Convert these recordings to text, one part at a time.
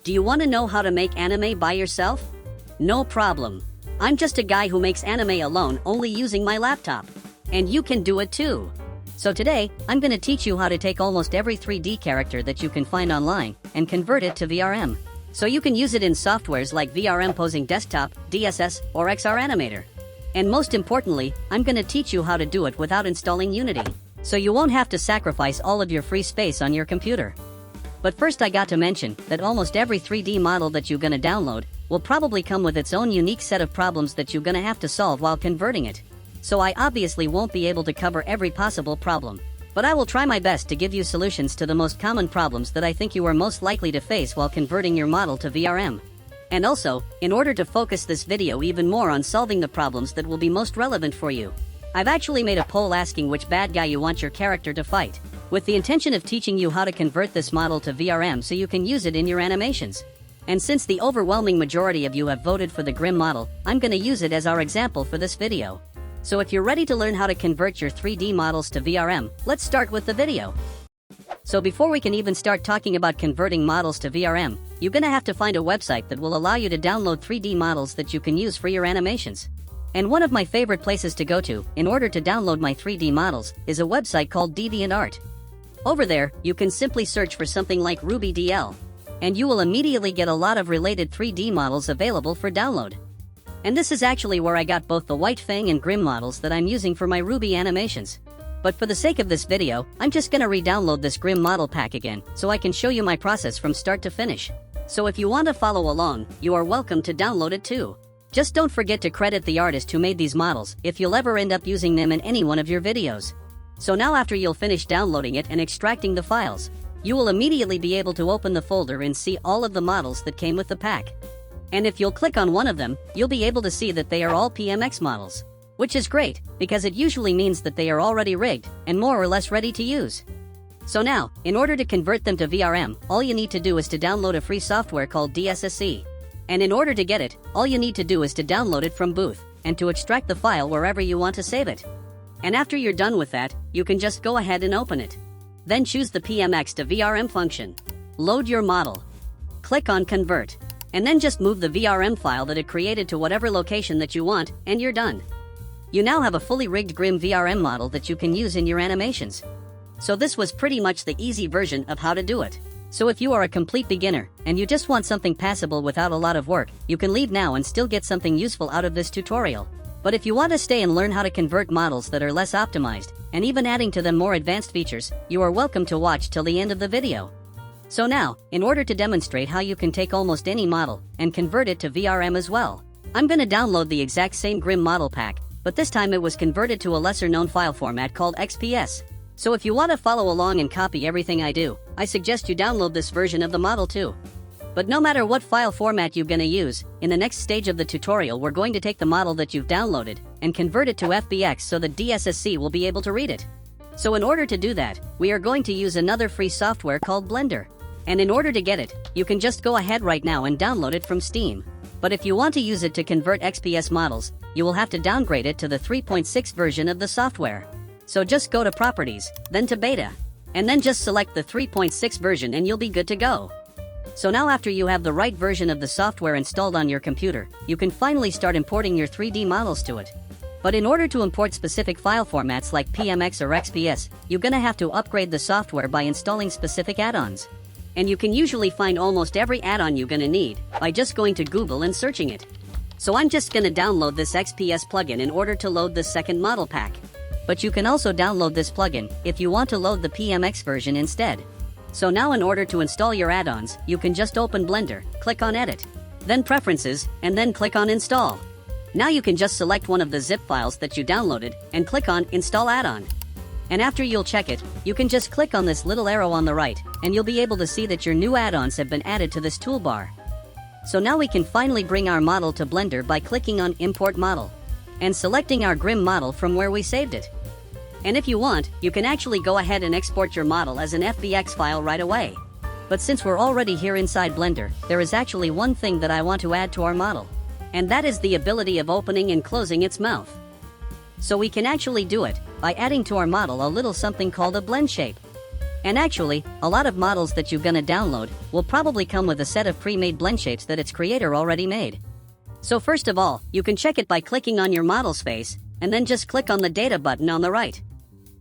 Do you want to know how to make anime by yourself? No problem. I'm just a guy who makes anime alone, only using my laptop. And you can do it too. So today, I'm gonna teach you how to take almost every 3D character that you can find online and convert it to VRM. So you can use it in softwares like VRM Posing Desktop, DSS, or XR Animator. And most importantly, I'm gonna teach you how to do it without installing Unity. So you won't have to sacrifice all of your free space on your computer. But first I got to mention that almost every 3D model that you're gonna download will probably come with its own unique set of problems that you're gonna have to solve while converting it. So I obviously won't be able to cover every possible problem, but I will try my best to give you solutions to the most common problems that I think you are most likely to face while converting your model to VRM. And also, in order to focus this video even more on solving the problems that will be most relevant for you, I've actually made a poll asking which bad guy you want your character to fight, with the intention of teaching you how to convert this model to VRM so you can use it in your animations. And since the overwhelming majority of you have voted for the Grimm model, I'm gonna use it as our example for this video. So if you're ready to learn how to convert your 3D models to VRM, let's start with the video. So before we can even start talking about converting models to VRM, you're gonna have to find a website that will allow you to download 3D models that you can use for your animations. And one of my favorite places to go to, in order to download my 3D models, is a website called DeviantArt. Over there, you can simply search for something like RubyDL, and you will immediately get a lot of related 3D models available for download. And this is actually where I got both the White Fang and Grimm models that I'm using for my Ruby animations. But for the sake of this video, I'm just gonna re-download this Grimm model pack again, so I can show you my process from start to finish. So if you want to follow along, you are welcome to download it too. Just don't forget to credit the artist who made these models if you'll ever end up using them in any one of your videos. So now after you'll finish downloading it and extracting the files, you will immediately be able to open the folder and see all of the models that came with the pack. And if you'll click on one of them, you'll be able to see that they are all PMX models. Which is great, because it usually means that they are already rigged and more or less ready to use. So now, in order to convert them to VRM, all you need to do is to download a free software called DSSC. And in order to get it, all you need to do is to download it from Booth, and to extract the file wherever you want to save it. And after you're done with that, you can just go ahead and open it. Then choose the PMX to VRM function. Load your model. Click on Convert. And then just move the VRM file that it created to whatever location that you want, and you're done. You now have a fully rigged Grimm VRM model that you can use in your animations. So this was pretty much the easy version of how to do it. So if you are a complete beginner, and you just want something passable without a lot of work, you can leave now and still get something useful out of this tutorial. But if you want to stay and learn how to convert models that are less optimized, and even adding to them more advanced features, you are welcome to watch till the end of the video. So now, in order to demonstrate how you can take almost any model and convert it to VRM as well, I'm gonna download the exact same Grimm model pack, but this time it was converted to a lesser known file format called XPS. So if you want to follow along and copy everything I do, I suggest you download this version of the model too. But no matter what file format you're gonna use, in the next stage of the tutorial we're going to take the model that you've downloaded and convert it to FBX so that DSSC will be able to read it. So in order to do that, we are going to use another free software called Blender. And in order to get it, you can just go ahead right now and download it from Steam. But if you want to use it to convert XPS models, you will have to downgrade it to the 3.6 version of the software. So just go to Properties, then to Beta, and then just select the 3.6 version and you'll be good to go. So now after you have the right version of the software installed on your computer, you can finally start importing your 3D models to it. But in order to import specific file formats like PMX or XPS, you're gonna have to upgrade the software by installing specific add-ons. And you can usually find almost every add-on you're gonna need by just going to Google and searching it. So I'm just gonna download this XPS plugin in order to load the second model pack. But you can also download this plugin if you want to load the PMX version instead. So now in order to install your add-ons, you can just open Blender, click on Edit, then Preferences, and then click on Install. Now you can just select one of the zip files that you downloaded and click on Install Add-on. And after you'll check it, you can just click on this little arrow on the right, and you'll be able to see that your new add-ons have been added to this toolbar. So now we can finally bring our model to Blender by clicking on Import Model, and selecting our Grimm model from where we saved it. And if you want, you can actually go ahead and export your model as an FBX file right away. But since we're already here inside Blender, there is actually one thing that I want to add to our model. And that is the ability of opening and closing its mouth. So we can actually do it by adding to our model a little something called a blend shape. And actually, a lot of models that you're gonna download will probably come with a set of pre-made blend shapes that its creator already made. So first of all, you can check it by clicking on your model's face, and then just click on the data button on the right.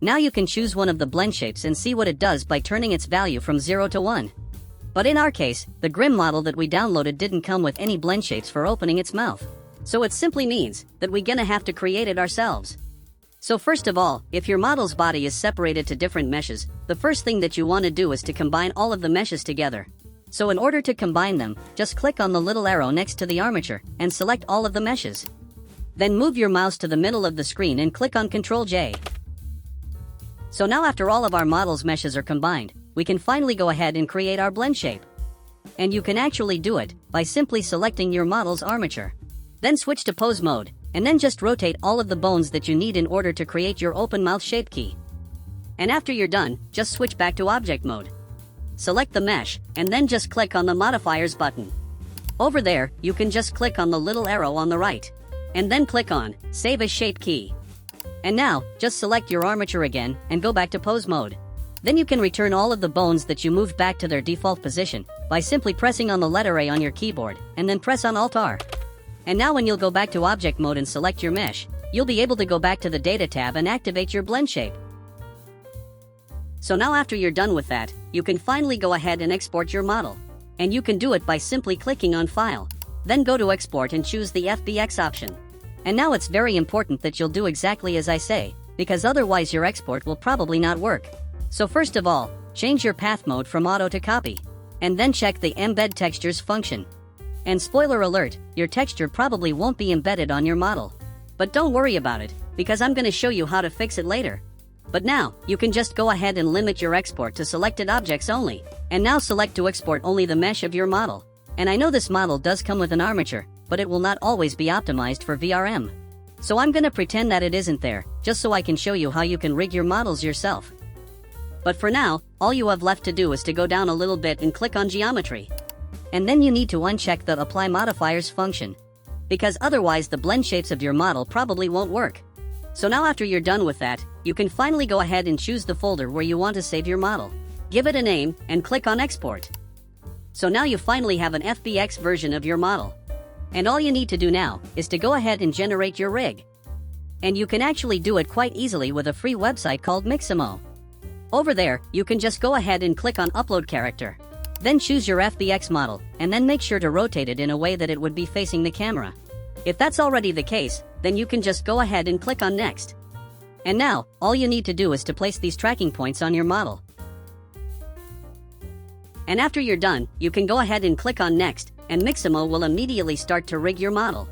Now you can choose one of the blend shapes and see what it does by turning its value from 0 to 1. But in our case, the Grimm model that we downloaded didn't come with any blend shapes for opening its mouth. So it simply means that we're gonna have to create it ourselves. So first of all, if your model's body is separated to different meshes, the first thing that you want to do is to combine all of the meshes together. So in order to combine them, just click on the little arrow next to the armature and select all of the meshes. Then move your mouse to the middle of the screen and click on Ctrl J. So now after all of our model's meshes are combined, we can finally go ahead and create our blend shape. And you can actually do it by simply selecting your model's armature. Then switch to pose mode, and then just rotate all of the bones that you need in order to create your open mouth shape key. And after you're done, just switch back to object mode. Select the mesh, and then just click on the modifiers button. Over there, you can just click on the little arrow on the right. And then click on Save as Shape Key. And now, just select your armature again and go back to pose mode. Then you can return all of the bones that you moved back to their default position by simply pressing on the letter A on your keyboard and then press on Alt-R. And now when you'll go back to object mode and select your mesh, you'll be able to go back to the data tab and activate your blend shape. So now after you're done with that, you can finally go ahead and export your model. And you can do it by simply clicking on File. Then go to Export and choose the FBX option. And now it's very important that you'll do exactly as I say, because otherwise your export will probably not work. So first of all, change your path mode from auto to copy. And then check the Embed Textures function. And spoiler alert, your texture probably won't be embedded on your model. But don't worry about it, because I'm going to show you how to fix it later. But now, you can just go ahead and limit your export to selected objects only. And now select to export only the mesh of your model. And I know this model does come with an armature, but it will not always be optimized for VRM. So I'm gonna pretend that it isn't there, just so I can show you how you can rig your models yourself. But for now, all you have left to do is to go down a little bit and click on Geometry. And then you need to uncheck the Apply Modifiers function. Because otherwise the blend shapes of your model probably won't work. So now after you're done with that, you can finally go ahead and choose the folder where you want to save your model. Give it a name, and click on Export. So now you finally have an FBX version of your model. And all you need to do now is to go ahead and generate your rig. And you can actually do it quite easily with a free website called Mixamo. Over there, you can just go ahead and click on Upload Character. Then choose your FBX model, and then make sure to rotate it in a way that it would be facing the camera. If that's already the case, then you can just go ahead and click on Next. And now, all you need to do is to place these tracking points on your model. And after you're done, you can go ahead and click on Next, and Mixamo will immediately start to rig your model.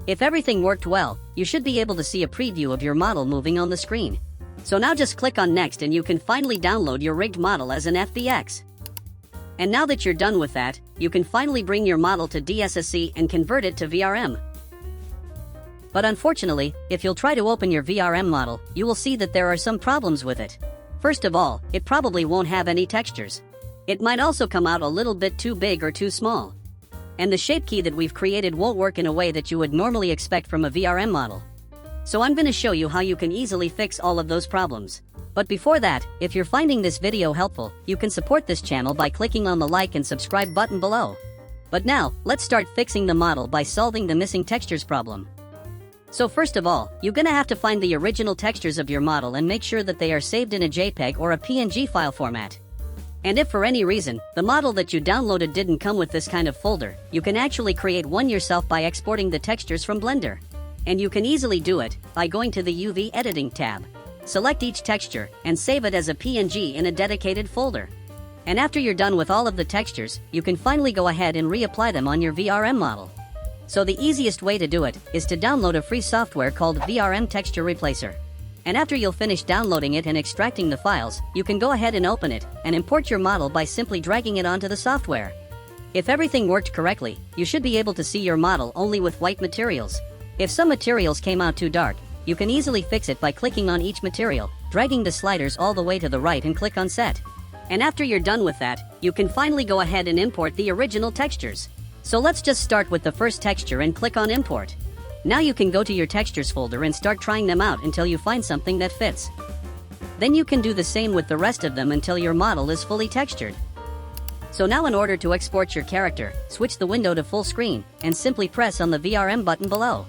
If everything worked well, you should be able to see a preview of your model moving on the screen. So now just click on Next and you can finally download your rigged model as an FBX. And now that you're done with that, you can finally bring your model to DSSC and convert it to VRM. But unfortunately, if you'll try to open your VRM model, you will see that there are some problems with it. First of all, it probably won't have any textures. It might also come out a little bit too big or too small. And the shape key that we've created won't work in a way that you would normally expect from a VRM model. So I'm going to show you how you can easily fix all of those problems. But before that, if you're finding this video helpful, you can support this channel by clicking on the like and subscribe button below. But now, let's start fixing the model by solving the missing textures problem. So first of all, you're gonna have to find the original textures of your model and make sure that they are saved in a JPEG or a PNG file format. And if for any reason, the model that you downloaded didn't come with this kind of folder, you can actually create one yourself by exporting the textures from Blender. And you can easily do it by going to the UV Editing tab. Select each texture and save it as a PNG in a dedicated folder. And after you're done with all of the textures, you can finally go ahead and reapply them on your VRM model. So the easiest way to do it is to download a free software called VRM Texture Replacer. And after you'll finish downloading it and extracting the files, you can go ahead and open it and import your model by simply dragging it onto the software. If everything worked correctly, you should be able to see your model only with white materials. If some materials came out too dark, you can easily fix it by clicking on each material, dragging the sliders all the way to the right and click on Set. And after you're done with that, you can finally go ahead and import the original textures. So let's just start with the first texture and click on Import. Now you can go to your textures folder and start trying them out until you find something that fits. Then you can do the same with the rest of them until your model is fully textured. So now in order to export your character, switch the window to full screen, and simply press on the VRM button below.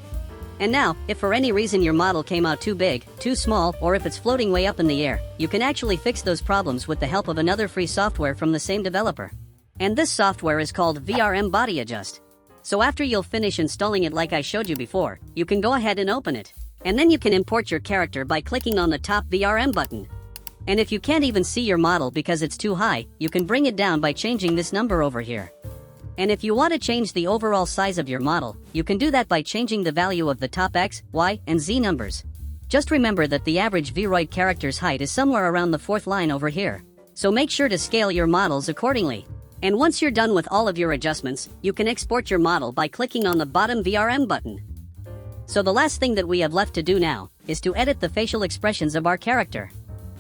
And now, if for any reason your model came out too big, too small, or if it's floating way up in the air, you can actually fix those problems with the help of another free software from the same developer. And this software is called VRM Body Adjust. So after you'll finish installing it like I showed you before, you can go ahead and open it. And then you can import your character by clicking on the top VRM button. And if you can't even see your model because it's too high, you can bring it down by changing this number over here. And if you want to change the overall size of your model, you can do that by changing the value of the top X, Y, and Z numbers. Just remember that the average VRoid character's height is somewhere around the 4th line over here. So make sure to scale your models accordingly. And once you're done with all of your adjustments, you can export your model by clicking on the bottom VRM button. So the last thing that we have left to do now is to edit the facial expressions of our character.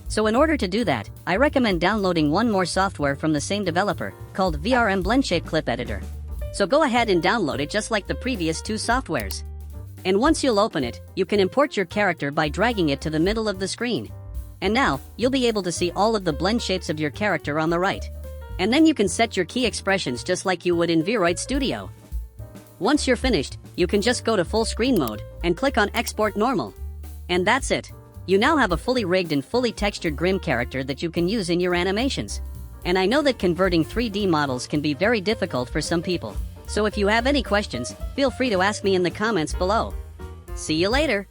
So in order to do that, I recommend downloading one more software from the same developer, called VRM Blend Shape Clip Editor. So go ahead and download it just like the previous two softwares. And once you'll open it, you can import your character by dragging it to the middle of the screen. And now, you'll be able to see all of the blend shapes of your character on the right. And then you can set your key expressions just like you would in VRoid Studio. Once you're finished, you can just go to full screen mode and click on Export Normal. And that's it. You now have a fully rigged and fully textured Grimm character that you can use in your animations. And I know that converting 3D models can be very difficult for some people. So if you have any questions, feel free to ask me in the comments below. See you later!